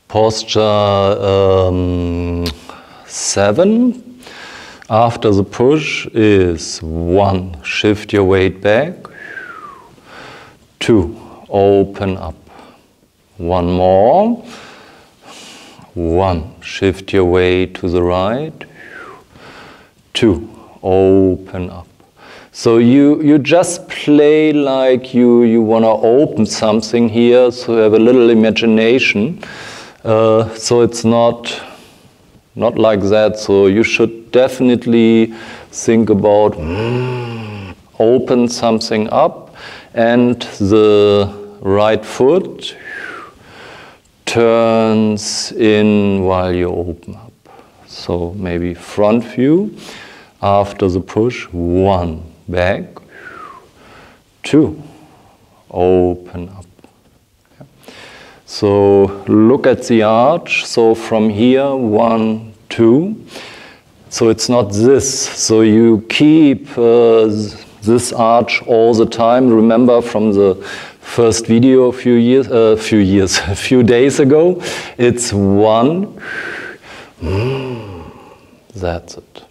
Posture 7 after the push is 1, shift your weight back, 2, open up, 1 more, 1, shift your weight to the right, 2, open up. So you just play like you want to open something here, so you have a little imagination. So it's not like that. So you should definitely think about open something up, and the right foot turns in while you open up. So maybe front view after the push, 1, back, 2, open up. So look at the arch. So from here, 1, 2. So it's not this. So you keep this arch all the time. Remember from the first video a few days ago. It's 1. That's it.